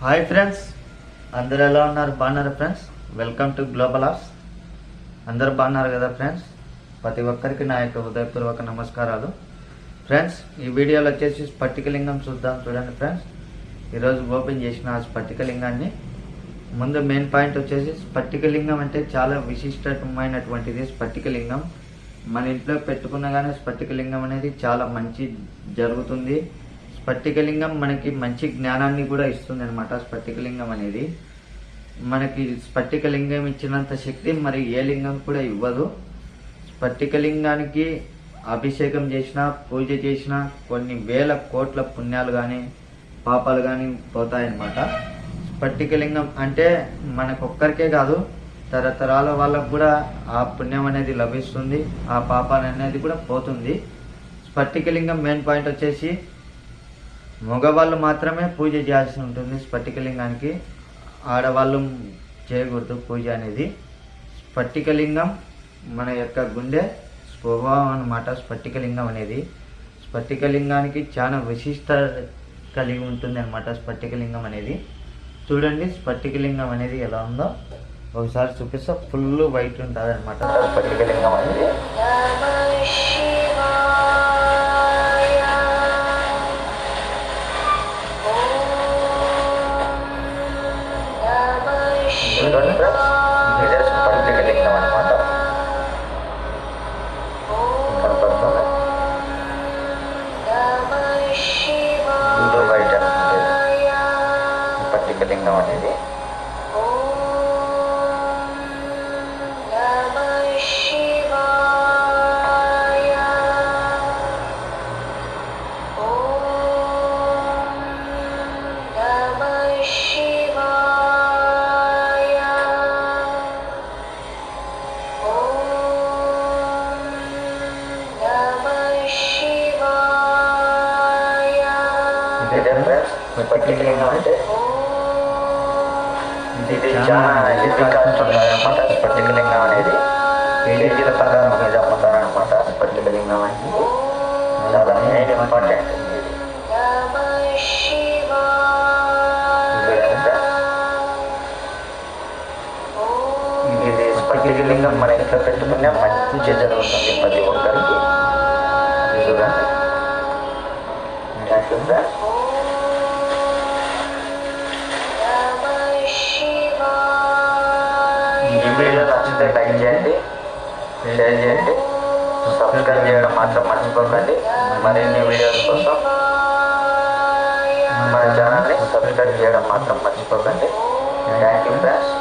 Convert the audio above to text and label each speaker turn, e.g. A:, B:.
A: Hi friends, అందరు ఎలా ఉన్నారు? బాగున్నారు friends? Welcome to global arts. అందరు బాగున్నారు కదా ఫ్రెండ్స్? ప్రతి ఒక్కరికి నా యొక్క హృదయపూర్వక నమస్కారాలు. ఫ్రెండ్స్, ఈ వీడియోలో వచ్చేసి స్ఫటికలింగం చూద్దాం. చూడండి ఫ్రెండ్స్, ఈరోజు ఓపెన్ చేసిన ఆ స్ఫటికలింగాన్ని. ముందు మెయిన్ పాయింట్ వచ్చేసి స్ఫటికలింగం అంటే చాలా విశిష్టమైనటువంటిది. స్ఫటికలింగం మన ఇంట్లో పెట్టుకున్న కానీ స్ఫటికలింగం అనేది చాలా మంచి జరుగుతుంది. స్ఫటికలింగం మనకి మంచి జ్ఞానాన్ని కూడా ఇస్తుంది అనమాట. స్ఫటికలింగం అనేది మనకి స్ఫటికలింగం ఇచ్చినంత శక్తి మరి ఏ లింగం కూడా ఇవ్వదు. స్ఫటికలింగానికి అభిషేకం చేసినా పూజ చేసినా కొన్ని వేల కోట్ల పుణ్యాలు కానీ పాపాలు కానీ పోతాయన్నమాట. స్ఫటికలింగం అంటే మనకొక్కరికే కాదు, తరతరాల వాళ్ళకు కూడా ఆ పుణ్యం అనేది లభిస్తుంది, ఆ పాపాలు అనేది కూడా పోతుంది. స్ఫటికలింగం మెయిన్ పాయింట్ వచ్చేసి మగవాళ్ళు మాత్రమే పూజ చేయాల్సి ఉంటుంది. స్ఫటికలింగానికి ఆడవాళ్ళు చేయకూడదు పూజ అనేది. స్ఫటికలింగం మన యొక్క గుండె స్వభావం అన్నమాట. స్ఫటికలింగం అనేది స్ఫటికలింగానికి చాలా విశిష్ట కలిగి ఉంటుంది అనమాట. స్ఫటికలింగం అనేది చూడండి, స్ఫటికలింగం అనేది ఎలా ఉందో ఒకసారి చూపిస్తా. ఫుల్ వైట్ ఉంటుంది అనమాట స్ఫటికలింగం అనేది. ఇదే స్ఫటికలింగం అనమాట. కనపడుతుంది ఫుల్ వైట్ స్ఫటికలింగం అనేది. స్ఫటికలింగం అంటే ఇది చాలా అన్నమాట. స్ఫటికలింగం అనేది కేజీల ప్రకారం మీద అమ్ముతారనమాట. స్ఫటికలింగం అనేది చాలా మెయిన్ ఇంపార్టెంట్. ఇది స్ఫటికలింగం మన ఇంట్లో పెట్టుకునే మంచి జరుగుతుంది ప్రతి ఒక్కరికి. చూడండి. Thank you friends. ఈ వీడియో నచ్చితే లైక్ చేయండి, షేర్ చేయండి, సబ్స్క్రైబ్ చేయడం మాత్రం మర్చిపోకండి. మరిన్ని వీడియోస్ కోసం మన ఛానల్ని సబ్స్క్రైబ్ చేయడం మాత్రం మర్చిపోకండి. Thank you friends.